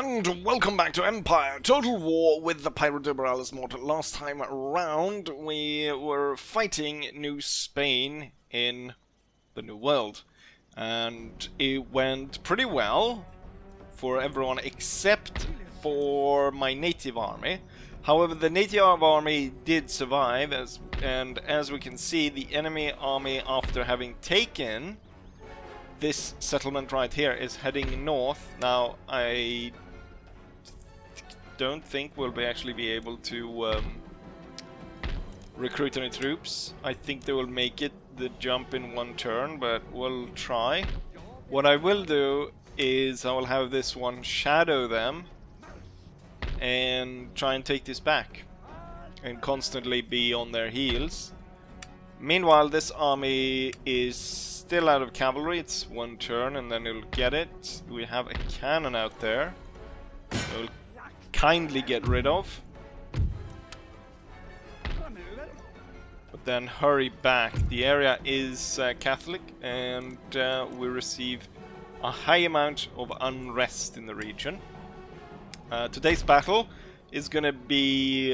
And welcome back to Empire Total War with the Pirate Liberalis mod. Last time around we were fighting New Spain in the New World, and it went pretty well for everyone except for my native army. However, the native army did survive, and as we can see, the enemy army, after having taken this settlement right here, is heading north. Now, I don't think we'll actually be able to recruit any troops. I think they will make it the jump in one turn, but we'll try. What I will do is I will have this one shadow them and try and take this back and constantly be on their heels. Meanwhile, this army is still out of cavalry. It's one turn and then it'll get it. We have a cannon out there we'll kindly get rid of, but then hurry back. The area is Catholic, and we receive a high amount of unrest in the region. Today's battle is going to be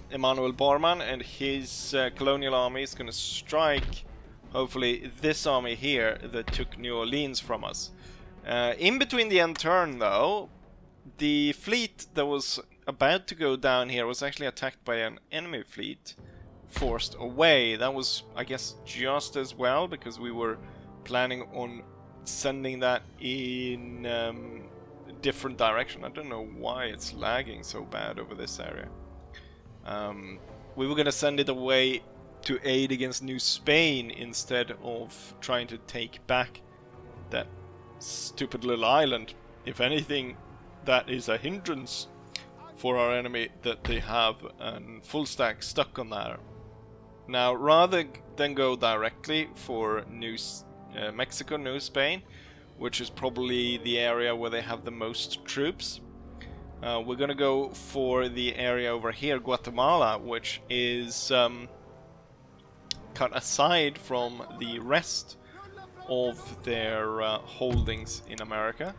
Emmanuel Bormann and his colonial army is going to strike, hopefully, this army here that took New Orleans from us. In between the end turn, though, the fleet that was about to go down here was actually attacked by an enemy fleet, forced away. That was, I guess, just as well, because we were planning on sending that in a different direction. I don't know why it's lagging so bad over this area. We were going to send it away to aid against New Spain instead of trying to take back that stupid little island. If anything, that is a hindrance for our enemy that they have a full stack stuck on there. Now, rather than go directly for Mexico, New Spain, which is probably the area where they have the most troops, we're gonna go for the area over here, Guatemala, which is cut aside from the rest of their holdings in America.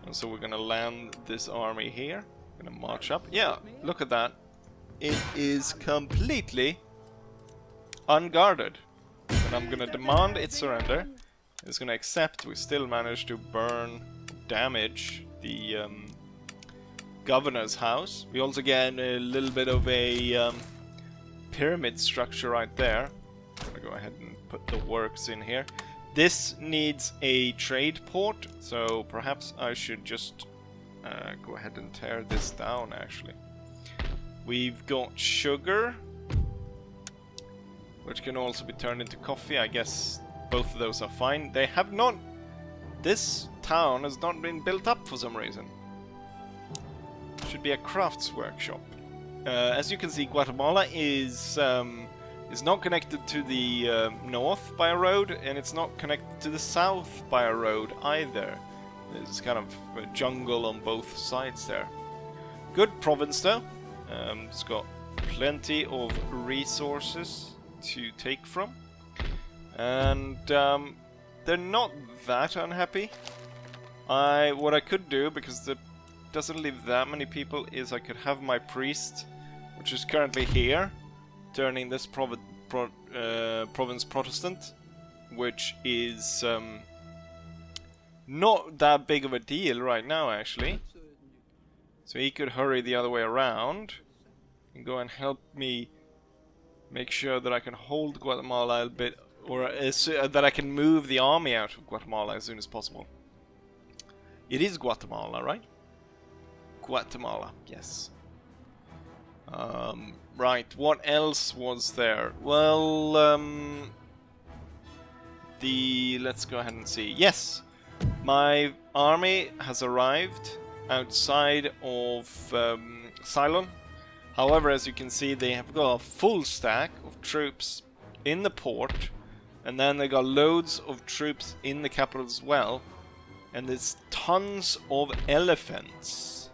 And so we're gonna land this army here, gonna march up. Yeah, look at that. It is completely unguarded. And I'm gonna demand its surrender. It's gonna accept. We still managed to damage the governor's house. We also get a little bit of a pyramid structure right there. I'm gonna go ahead and put the works in here. This needs a trade port, so perhaps I should just go ahead and tear this down, actually. We've got sugar, which can also be turned into coffee. I guess both of those are fine. They have not... This town has not been built up for some reason. Should be a crafts workshop. As you can see, Guatemala is not connected to the north by a road, and it's not connected to the south by a road either. There's kind of a jungle on both sides there. Good province though. It's got plenty of resources to take from, and they're not that unhappy. What I could do, because it doesn't leave that many people, is I could have my priest, which is currently here, turning this province Protestant, which is not that big of a deal right now, actually. So he could hurry the other way around and go and help me make sure that I can hold Guatemala a bit, or that I can move the army out of Guatemala as soon as possible. It is Guatemala, right? Guatemala, yes. Right, what else was there? Well, let's go ahead and see. Yes, my army has arrived outside of Ceylon. However, as you can see, they have got a full stack of troops in the port, and then they got loads of troops in the capital as well, and there's tons of elephants,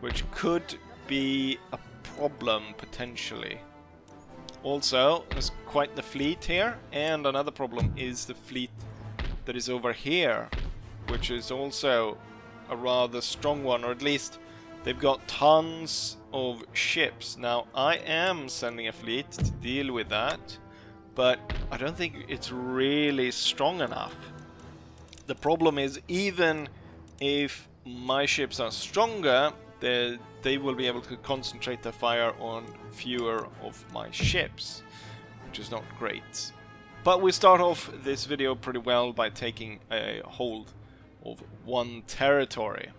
which could be a problem potentially. Also, there's quite the fleet here, and another problem is the fleet that is over here, which is also a rather strong one, or at least they've got tons of ships. Now, I am sending a fleet to deal with that, but I don't think it's really strong enough. The problem is, even if my ships are stronger, they will be able to concentrate their fire on fewer of my ships, which is not great. But we start off this video pretty well by taking a hold of one territory.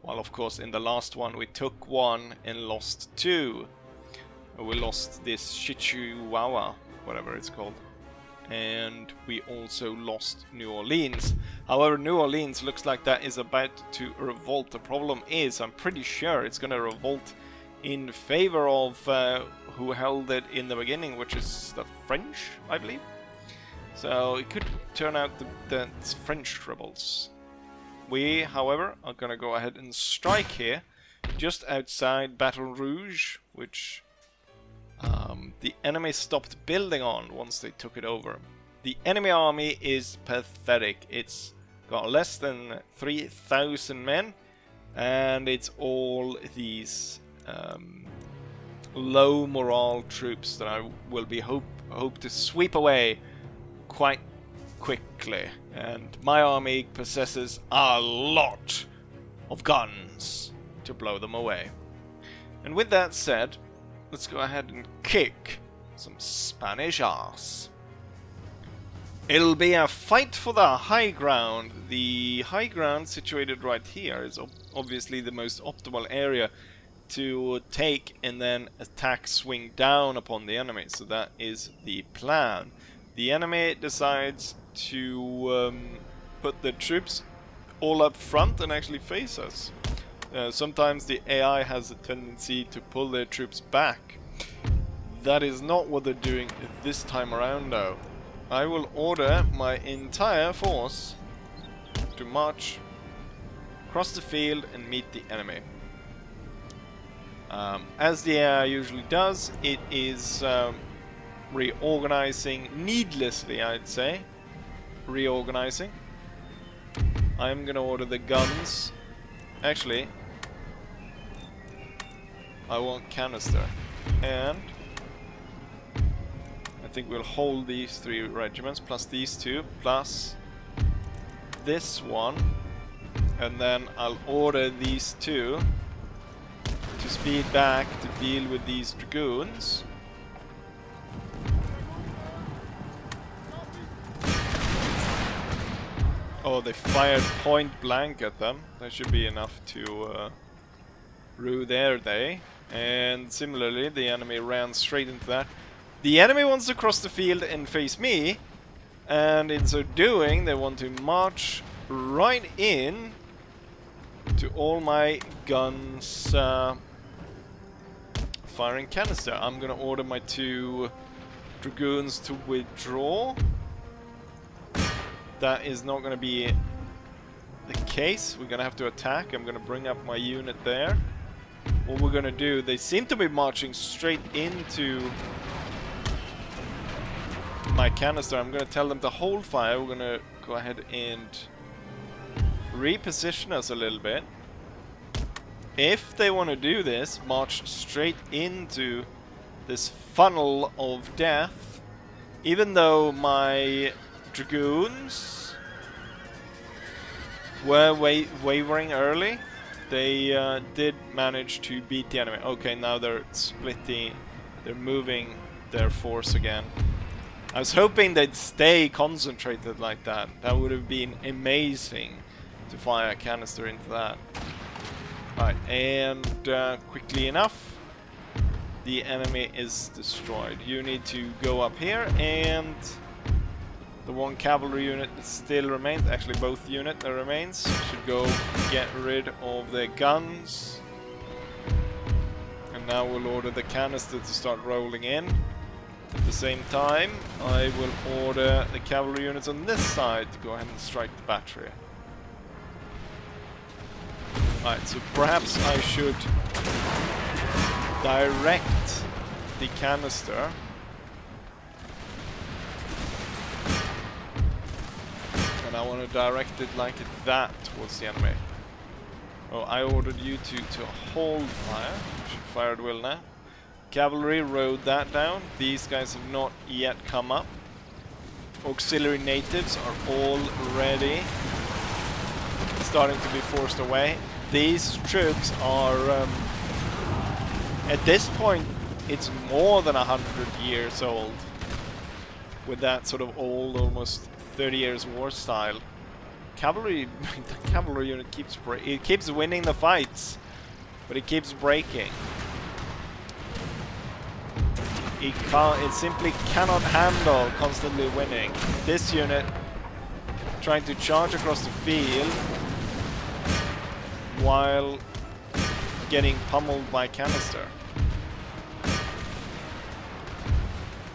While of course in the last one we took one and lost two. We lost this Chihuahua, whatever it's called. And we also lost New Orleans. However, New Orleans looks like that is about to revolt. The problem is, I'm pretty sure it's going to revolt in favor of who held it in the beginning, which is the French, I believe. So it could turn out that it's French rebels. We, however, are going to go ahead and strike here, just outside Baton Rouge, which the enemy stopped building on once they took it over. The enemy army is pathetic. It's got less than 3,000 men, and it's all these low morale troops that I will be hope to sweep away quite quickly. And my army possesses a lot of guns to blow them away. And with that said, let's go ahead and kick some Spanish ass. It'll be a fight for the high ground. The high ground situated right here is obviously the most optimal area to take and then attack, swing down upon the enemy. So that is the plan. The enemy decides to put the troops all up front and actually face us. Sometimes the AI has a tendency to pull their troops back. That is not what they're doing this time around though. I will order my entire force to march across the field and meet the enemy. As the AI usually does, it is reorganizing needlessly, I'd say. Reorganizing. I'm gonna order the guns. Actually, I want canister, and I think we'll hold these 3 regiments plus these 2 plus this one, and then I'll order these 2 to speed back to deal with these dragoons. Oh, they fired point blank at them. That should be enough to rue their day. And similarly, the enemy ran straight into that. The enemy wants to cross the field and face me, and in so doing, they want to march right in to all my guns firing canister. I'm gonna order my 2 dragoons to withdraw. That is not going to be the case. We're going to have to attack. I'm going to bring up my unit there. What we're going to do, they seem to be marching straight into my canister. I'm going to tell them to hold fire. We're going to go ahead and reposition us a little bit. If they want to do this, march straight into this funnel of death, even though my dragoons were wavering early, they did manage to beat the enemy. Okay, now they're splitting, they're moving their force again. I was hoping they'd stay concentrated like that. That would have been amazing to fire a canister into that. Right, and quickly enough, the enemy is destroyed. You need to go up here, and the 1 cavalry unit that still remains, actually both units that remains, should go get rid of their guns. And now we'll order the canister to start rolling in. At the same time, I will order the cavalry units on this side to go ahead and strike the battery. Alright, so perhaps I should direct the canister and I want to direct it like that towards the enemy. Oh, I ordered you to hold fire. Should fire at will now. Cavalry rode that down. These guys have not yet come up. Auxiliary natives are already starting to be forced away. These troops are, at this point, it's more than 100 years old. With that sort of old, almost 30 years war style. Cavalry, the cavalry unit keeps winning the fights, but it keeps breaking. It simply cannot handle constantly winning. This unit trying to charge across the field while getting pummeled by canister.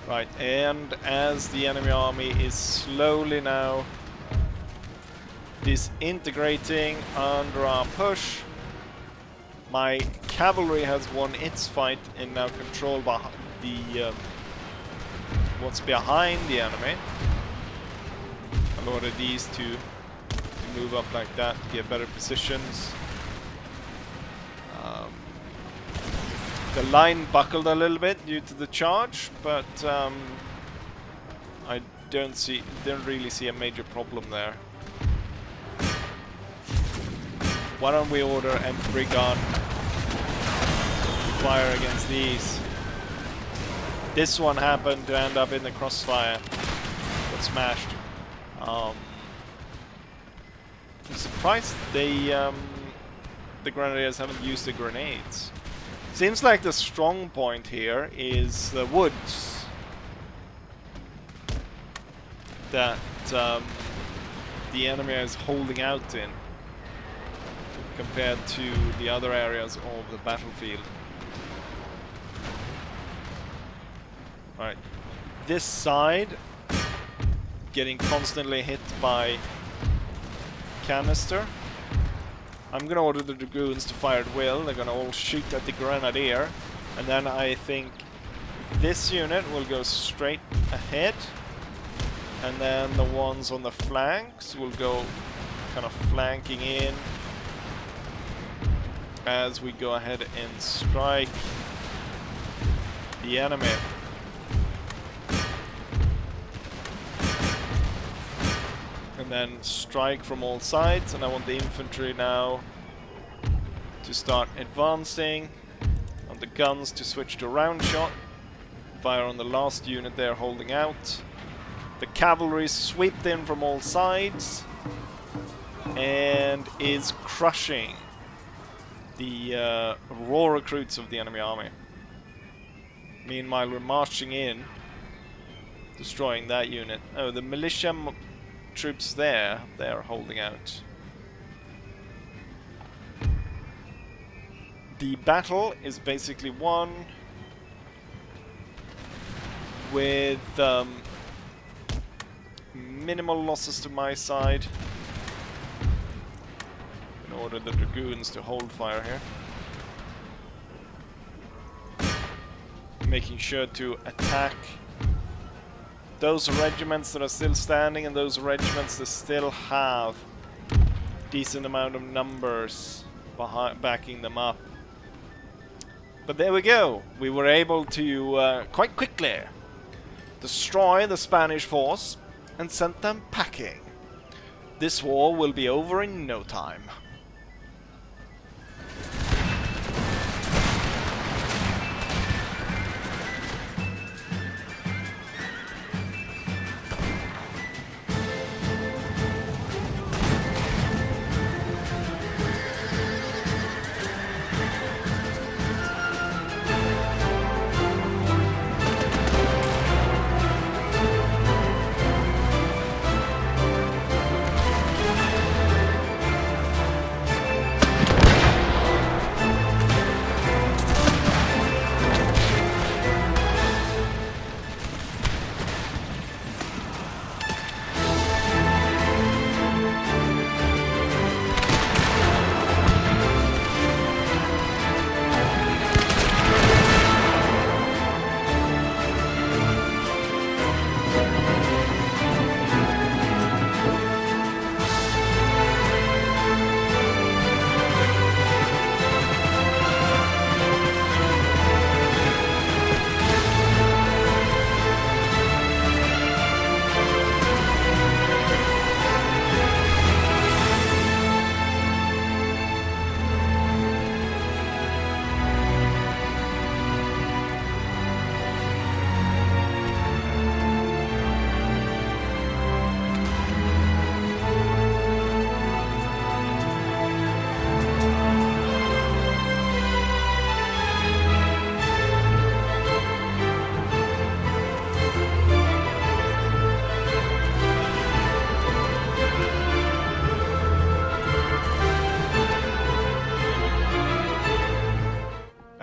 Right, and as the enemy army is slowly now disintegrating under our push, my cavalry has won its fight and now control what's behind the enemy. I ordered these to move up like that to get better positions. The line buckled a little bit due to the charge, but I don't really see a major problem there. Why don't we order Emperor gun fire against these? This one happened to end up in the crossfire. Got smashed. I'm surprised the grenadiers haven't used the grenades. Seems like the strong point here is the woods that the enemy is holding out in compared to the other areas of the battlefield. Alright, this side getting constantly hit by canister. I'm gonna order the dragoons to fire at will. They're gonna all shoot at the grenadier, and then I think this unit will go straight ahead, and then the ones on the flanks will go kind of flanking in as we go ahead and strike the enemy. And then strike from all sides, and I want the infantry now to start advancing, and the guns to switch to round shot, fire on the last unit there holding out. The cavalry swept in from all sides and is crushing the raw recruits of the enemy army. Meanwhile, we're marching in, destroying that unit. Oh, the militia troops there, they're holding out. The battle is basically won with minimal losses to my side. In order the dragoons to hold fire here. Making sure to attack those regiments that are still standing and those regiments that still have decent amount of numbers backing them up. But there we go. We were able to quite quickly destroy the Spanish force and sent them packing. This war will be over in no time.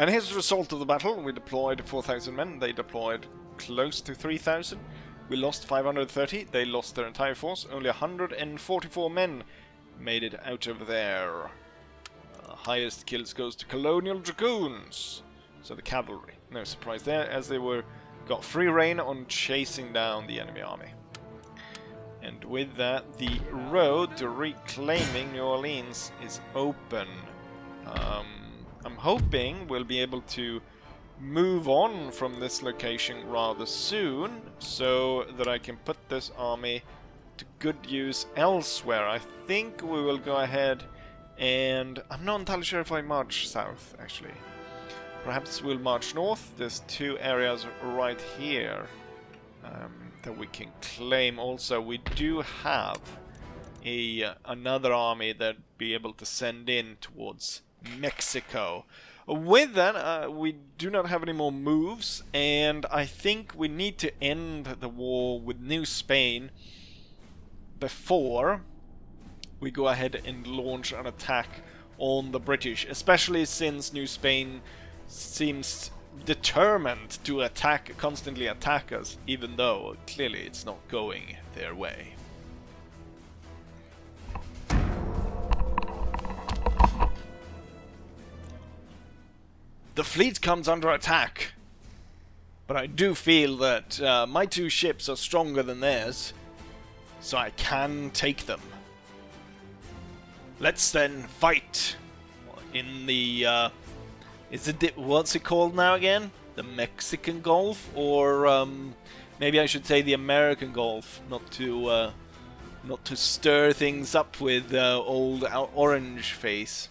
And here's the result of the battle. We deployed 4,000 men. They deployed close to 3,000. We lost 530. They lost their entire force. Only 144 men made it out of there. Highest kills goes to Colonial Dragoons. So the cavalry. No surprise there, as they got free rein on chasing down the enemy army. And with that, the road to reclaiming New Orleans is open. I'm hoping we'll be able to move on from this location rather soon, so that I can put this army to good use elsewhere. I think we will go ahead and... I'm not entirely sure if I march south, actually. Perhaps we'll march north. There's two areas right here that we can claim also. We do have another army that be able to send in towards Mexico. With that, we do not have any more moves, and I think we need to end the war with New Spain before we go ahead and launch an attack on the British, especially since New Spain seems determined to constantly attack us, even though clearly it's not going their way. The fleet comes under attack, but I do feel that my two ships are stronger than theirs, so I can take them. Let's then fight in the what's it called now again? The Mexican Gulf, or maybe I should say the American Gulf, not to stir things up with old orange face.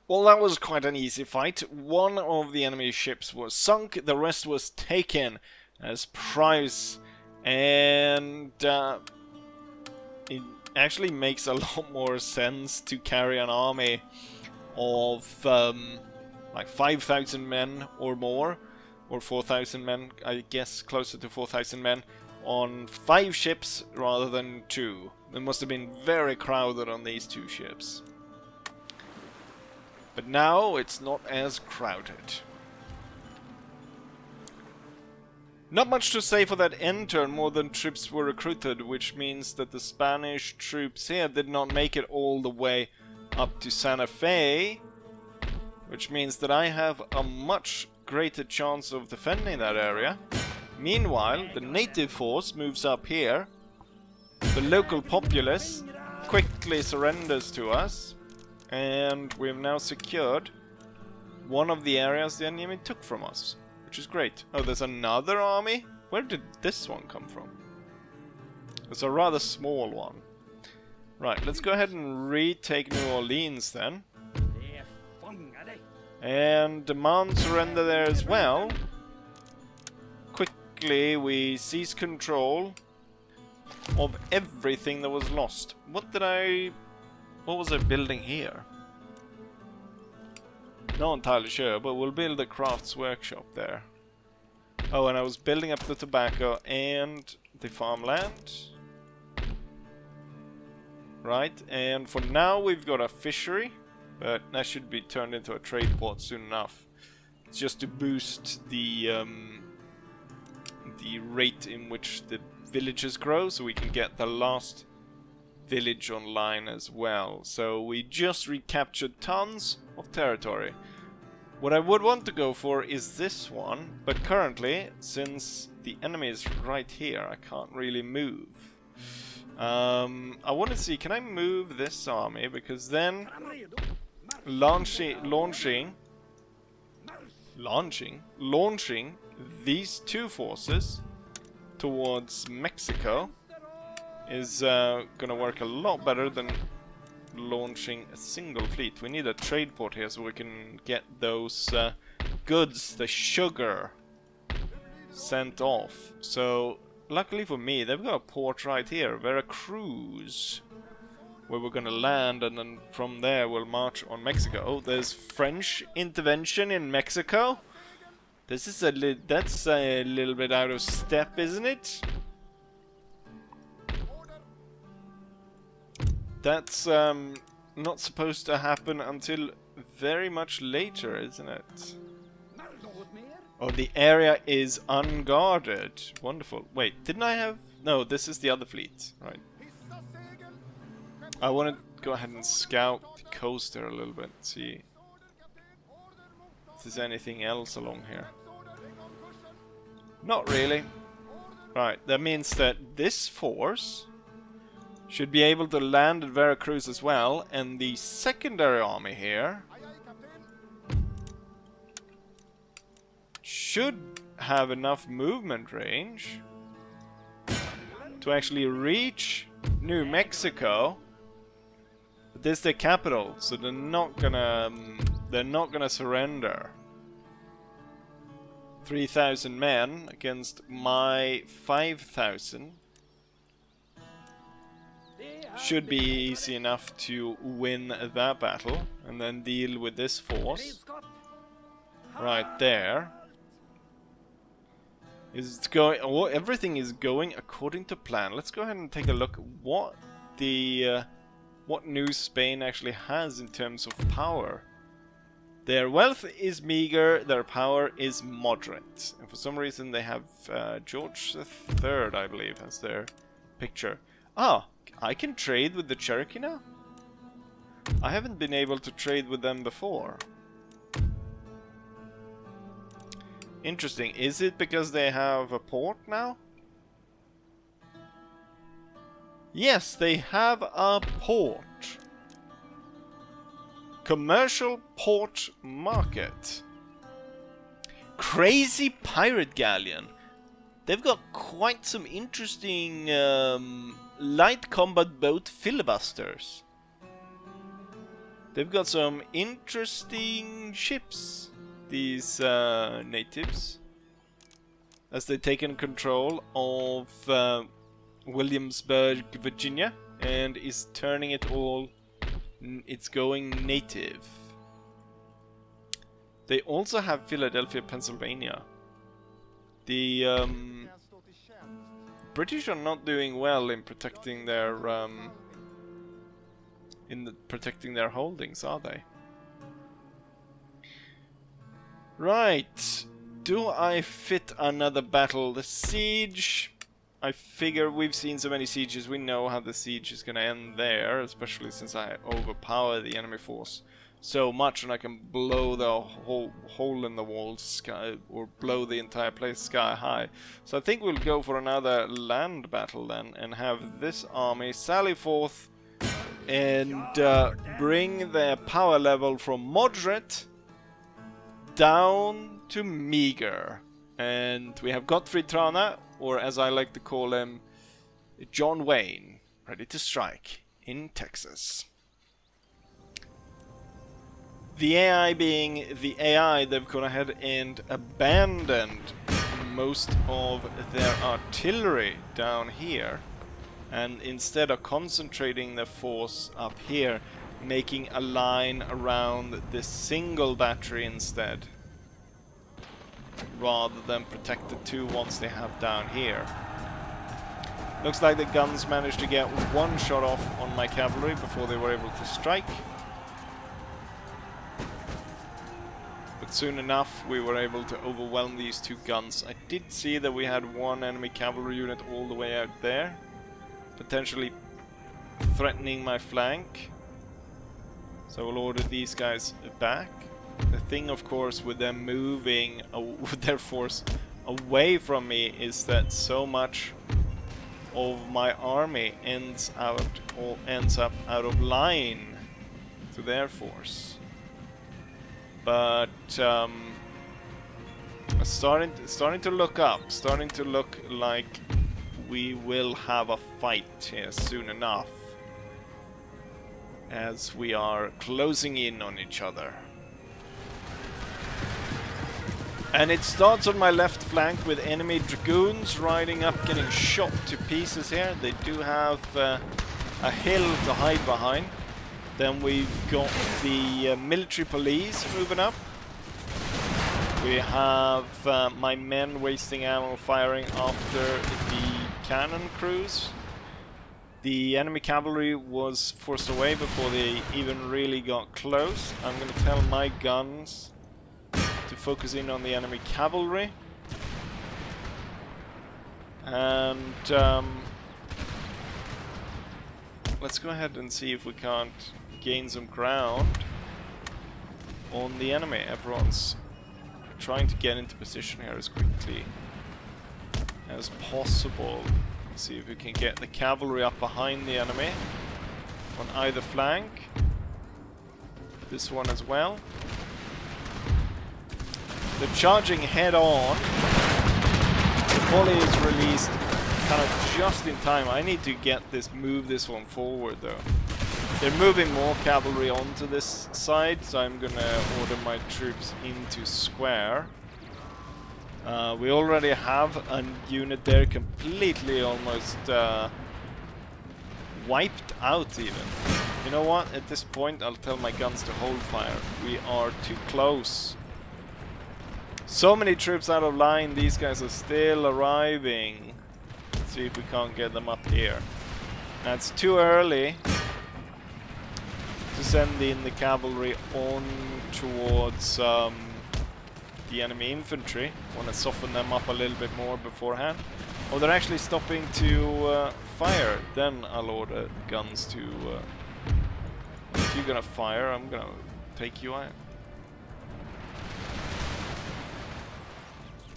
Well, that was quite an easy fight. One of the enemy ships was sunk, the rest was taken as prize, and it actually makes a lot more sense to carry an army of like 5,000 men or more, or 4,000 men, I guess closer to 4,000 men, on 5 ships rather than 2. It must have been very crowded on these 2 ships. But now it's not as crowded. Not much to say for that end turn. More than troops were recruited, which means that the Spanish troops here did not make it all the way up to Santa Fe, which means that I have a much greater chance of defending that area. Meanwhile, the native force moves up here The local populace quickly surrenders to us, and we've now secured one of the areas the enemy took from us, which is great. Oh, there's another army? Where did this one come from? It's a rather small one. Right, let's go ahead and retake New Orleans then. And demand surrender there as well. Quickly we seize control of everything that was lost. What was I building here? Not entirely sure, but we'll build a crafts workshop there. Oh, and I was building up the tobacco and the farmland. Right, and for now we've got a fishery, but that should be turned into a trade port soon enough. It's just to boost the rate in which the villages grow, so we can get the last village online as well. So we just recaptured tons of territory. What I would want to go for is this one, but currently, since the enemy is right here, I can't really move. I want to see, can I move this army? Because then launching these two forces towards Mexico is gonna work a lot better than launching a single fleet. We need a trade port here so we can get those goods, the sugar, sent off. So luckily for me, they've got a port right here, Veracruz, where we're gonna land, and then from there we'll march on Mexico. Oh, there's French intervention in Mexico. This is that's a little bit out of step, isn't it? That's not supposed to happen until very much later, isn't it? Oh, the area is unguarded. Wonderful. Wait, didn't I have... No, this is the other fleet. Right. I want to go ahead and scout the coast there a little bit. See if there's anything else along here. Not really. Right, that means that this force should be able to land at Veracruz as well, and the secondary army here should have enough movement range to actually reach New Mexico. But this is the capital, so they're not gonna surrender. 3,000 men against my 5,000 should be easy enough to win that battle and then deal with this force right there. Is going? Oh, everything is going according to plan. Let's go ahead and take a look at what New Spain actually has in terms of power. Their wealth is meager, their power is moderate. And for some reason they have George III, I believe, as their picture. Ah, I can trade with the Cherokee now? I haven't been able to trade with them before. Interesting. Is it because they have a port now? Yes, they have a port. Commercial port market. Crazy pirate galleon. They've got quite some interesting light combat boat filibusters. They've got some interesting ships, these natives, as they've taken control of Williamsburg, Virginia, and is turning it all. It's going native. They also have Philadelphia, Pennsylvania. The British are not doing well in protecting their protecting their holdings, are they? Right. Do I fit another battle? The siege. I figure we've seen so many sieges, we know how the siege is going to end there, especially since I overpower the enemy force so much, and I can blow the whole hole in the wall sky, or blow the entire place sky high. So I think we'll go for another land battle then, and have this army sally forth and bring their power level from moderate down to meager. And we have Gottfried Trana, or as I like to call him, John Wayne, ready to strike in Texas. The AI being the AI, they've gone ahead and abandoned most of their artillery down here, and instead are concentrating their force up here, making a line around this single battery instead, rather than protect the two ones they have down here. Looks like the guns managed to get one shot off on my cavalry before they were able to strike. But soon enough we were able to overwhelm these two guns. I did see that we had one enemy cavalry unit all the way out there, potentially threatening my flank. So we'll order these guys back. The thing, of course, with them moving with their force away from me is that so much of my army ends up out of line to their force. But starting to look up, starting to look like we will have a fight here soon enough, as we are closing in on each other. And it starts on my left flank with enemy dragoons riding up, getting shot to pieces here. They do have a hill to hide behind. Then we've got the military police moving up. We have my men wasting ammo firing after the cannon crews. The enemy cavalry was forced away before they even really got close. I'm going to tell my guns to focus in on the enemy cavalry. And let's go ahead and see if we can't gain some ground on the enemy. Everyone's trying to get into position here as quickly as possible. See if we can get the cavalry up behind the enemy on either flank. This one as well. They're charging head on. The volley is released kind of just in time. I need to move this one forward though. They're moving more cavalry onto this side, so I'm gonna order my troops into square. We already have a unit there completely almost wiped out even. You know what? At this point I'll tell my guns to hold fire. We are too close. So many troops out of line. These guys are still arriving. Let's see if we can't get them up here. That's too early to send in the cavalry on towards the enemy infantry. Want to soften them up a little bit more beforehand. Oh, they're actually stopping to fire. Then I'll order guns to... if you're gonna fire, I'm gonna take you out.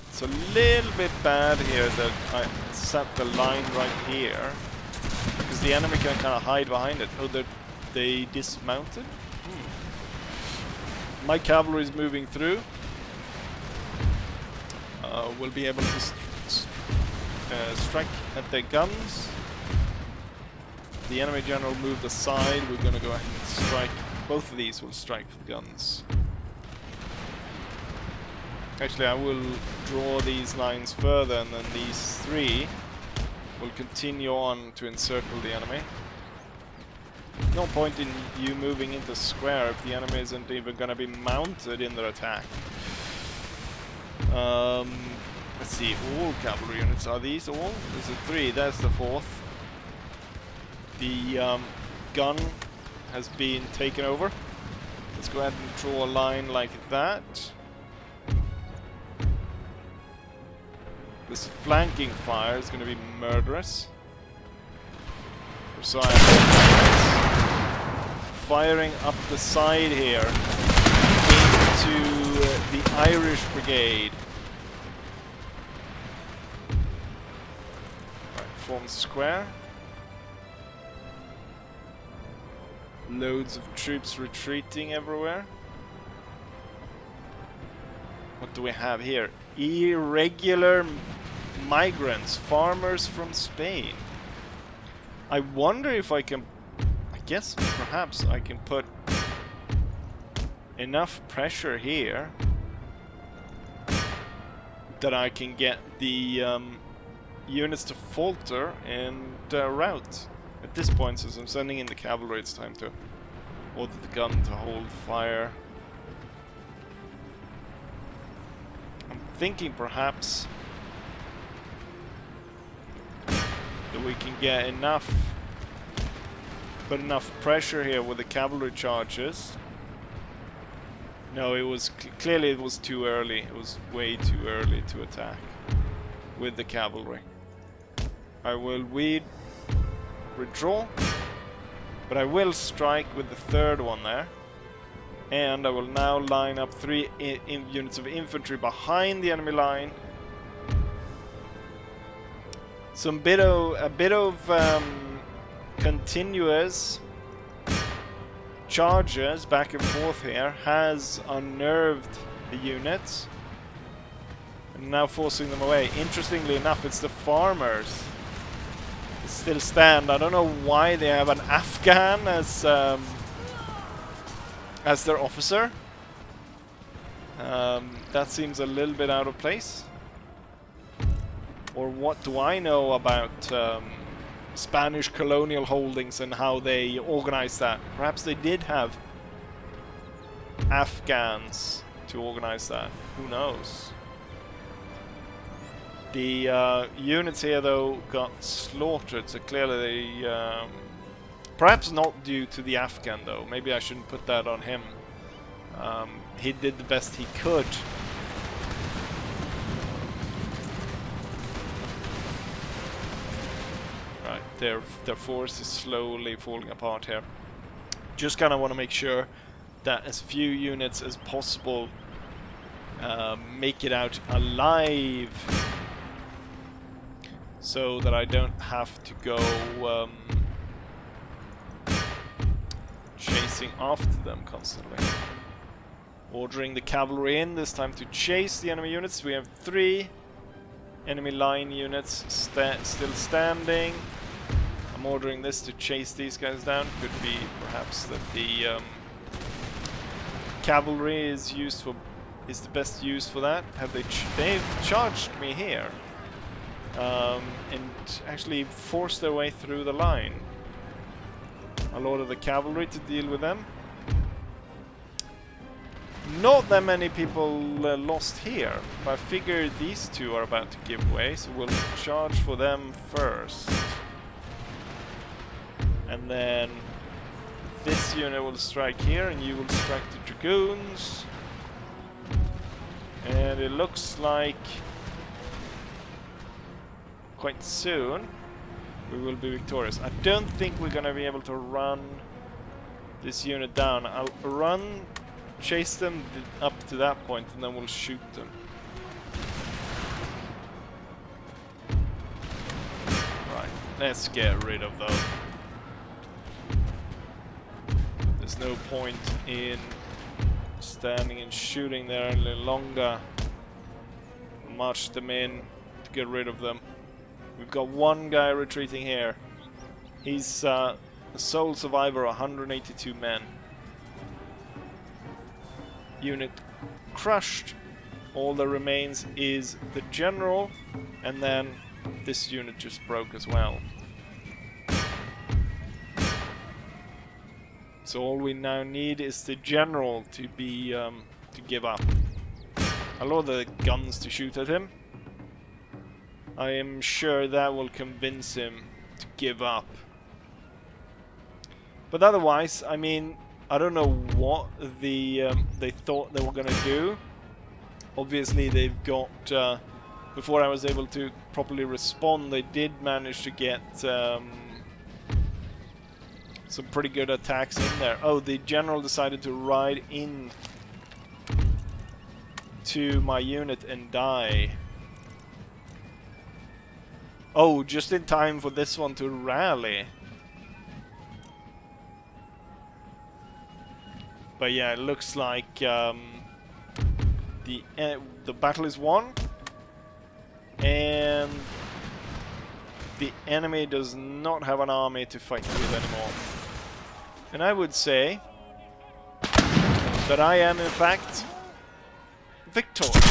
It's a little bit bad here that I set the line right here, because the enemy can kind of hide behind it. Oh, they dismounted? My cavalry is moving through. We'll be able to strike at their guns. The enemy general moved aside. We're going to go ahead and strike. Both of these will strike for the guns. Actually, I will draw these lines further, and then these three will continue on to encircle the enemy. No point in you moving into square if the enemy isn't even going to be mounted in their attack. Let's see, all cavalry units, are these all? There's a 3, that's the 4th. The gun has been taken over. Let's go ahead and draw a line like that. This flanking fire is going to be murderous. So firing up the side here into the Irish Brigade. Right, form square. Loads of troops retreating everywhere. What do we have here? Irregular migrants, farmers from Spain. I wonder if I can... I guess perhaps I can put enough pressure here that I can get the units to falter and rout. At this point, since I'm sending in the cavalry, it's time to order the gun to hold fire. I'm thinking perhaps that we can get enough pressure here with the cavalry charges. No, it was clearly it was too early. It was way too early to attack with the cavalry. I will withdraw, but I will strike with the third one there, and I will now line up 3 units of infantry behind the enemy line. A bit of continuous charges back and forth here has unnerved the units, and now forcing them away. Interestingly enough, it's the farmers that still stand. I don't know why they have an Afghan as their officer. That seems a little bit out of place. Or what do I know about Spanish colonial holdings and how they organize that? Perhaps they did have Afghans to organize that. Who knows? The units here, though, got slaughtered, so clearly they... perhaps not due to the Afghan, though. Maybe I shouldn't put that on him. He did the best he could. Right, their force is slowly falling apart here. Just kind of want to make sure that as few units as possible make it out alive, so that I don't have to go chasing after them constantly. Ordering the cavalry in, this time to chase the enemy units. We have 3 enemy line units still standing. I'm ordering this to chase these guys down. Could be perhaps that the cavalry is the best use for that. They've charged me here and actually forced their way through the line. I'll order the cavalry to deal with them. Not that many people lost here, but I figure these two are about to give way, so we'll charge for them first. And then this unit will strike here, and you will strike the dragoons. And it looks like quite soon we will be victorious. I don't think we're gonna be able to run this unit down. I'll chase them up to that point, and then we'll shoot them. Right, let's get rid of them. There's no point in standing and shooting there any longer. March them in to get rid of them. We've got one guy retreating here. He's a sole survivor, 182 men. Unit crushed. All that remains is the general, and then this unit just broke as well. So all we now need is the general to be to give up. I'll order the guns to shoot at him. I am sure that will convince him to give up. But otherwise, I mean, I don't know what they thought they were gonna do. Obviously, they've got before I was able to properly respond, they did manage to get some pretty good attacks in there. Oh, the general decided to ride in to my unit and die. Oh, just in time for this one to rally. But yeah, it looks like the battle is won, and the enemy does not have an army to fight with anymore. And I would say that I am in fact victorious.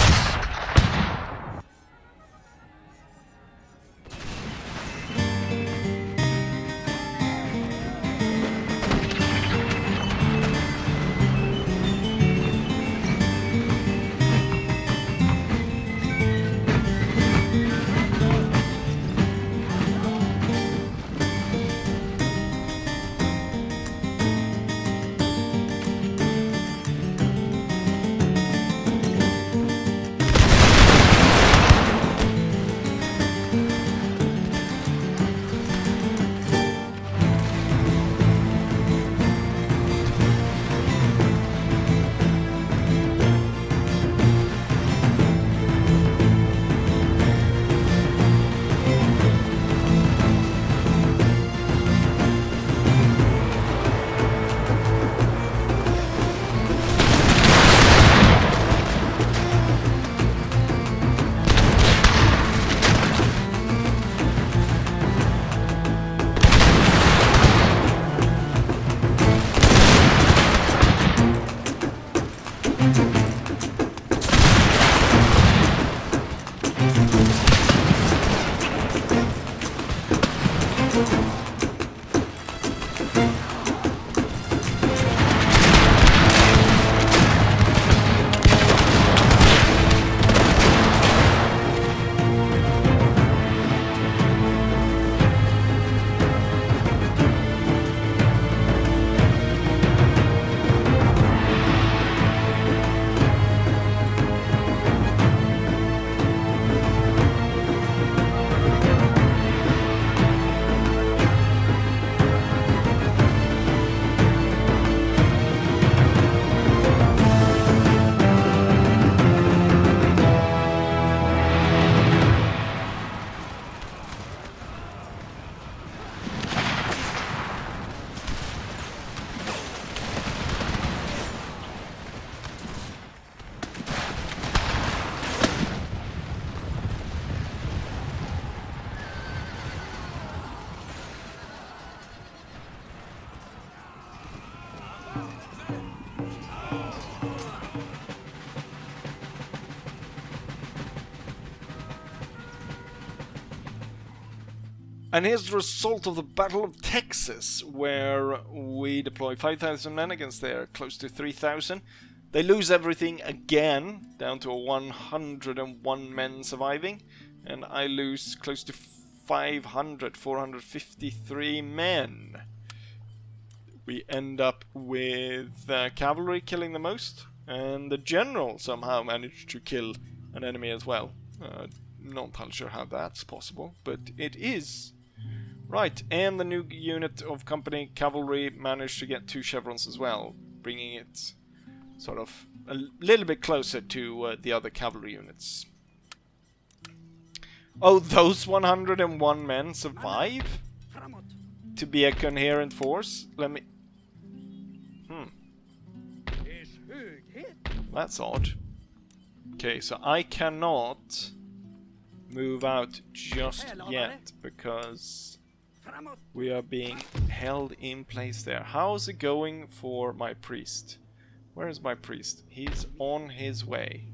And here's the result of the Battle of Texas, where we deploy 5,000 men against their close to 3,000. They lose everything again, down to 101 men surviving, and I lose close to 453 men. We end up with cavalry killing the most, and the general somehow managed to kill an enemy as well. Not entirely sure how that's possible, but it is. Right, and the new unit of company cavalry managed to get 2 chevrons as well, bringing it sort of a little bit closer to the other cavalry units. Oh, those 101 men survive? To be a coherent force? Let me... That's odd. Okay, so I cannot move out just yet because we are being held in place there. How's it going for my priest? Where is my priest? He's on his way.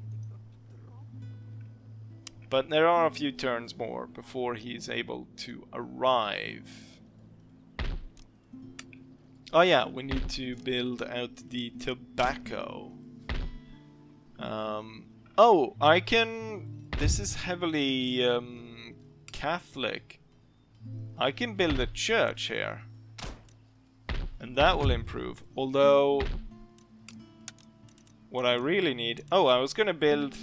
But there are a few turns more before he's able to arrive. Oh yeah, we need to build out the tobacco. Oh, I can... This is heavily Catholic. I can build a church here. And that will improve. Although... What I really need... Oh, I was gonna build...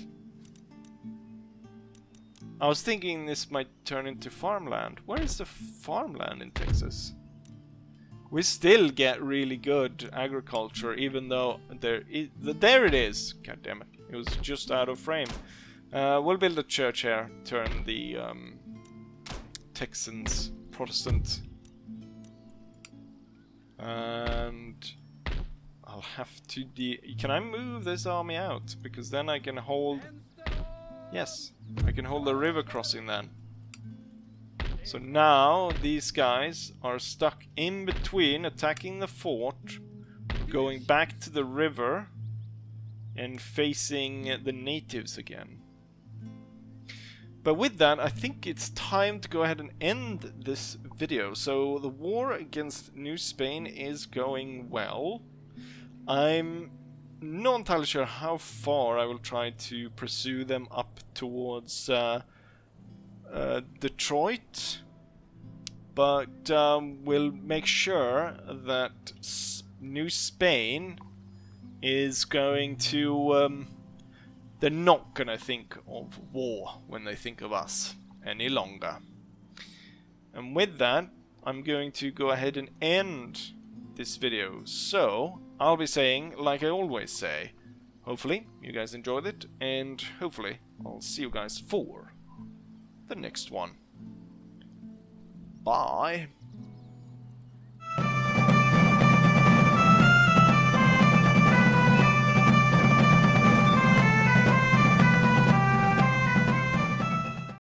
I was thinking this might turn into farmland. Where is the farmland in Texas? we still get really good agriculture, even though there it is. God damn it! It was just out of frame. We'll build a church here. Turn the Texans Protestant, and I'll have to. Can I move this army out? Because then I can hold. Yes, I can hold the river crossing then. So now these guys are stuck in between attacking the fort, going back to the river, and facing the natives again. But with that, I think it's time to go ahead and end this video. So the war against New Spain is going well. I'm not entirely sure how far I will try to pursue them up towards Detroit, but we'll make sure that New Spain is going to they're not gonna think of war when they think of us any longer. And with that, I'm going to go ahead and end this video. So I'll be saying, like I always say, hopefully you guys enjoyed it, and hopefully I'll see you guys for the next one. Bye.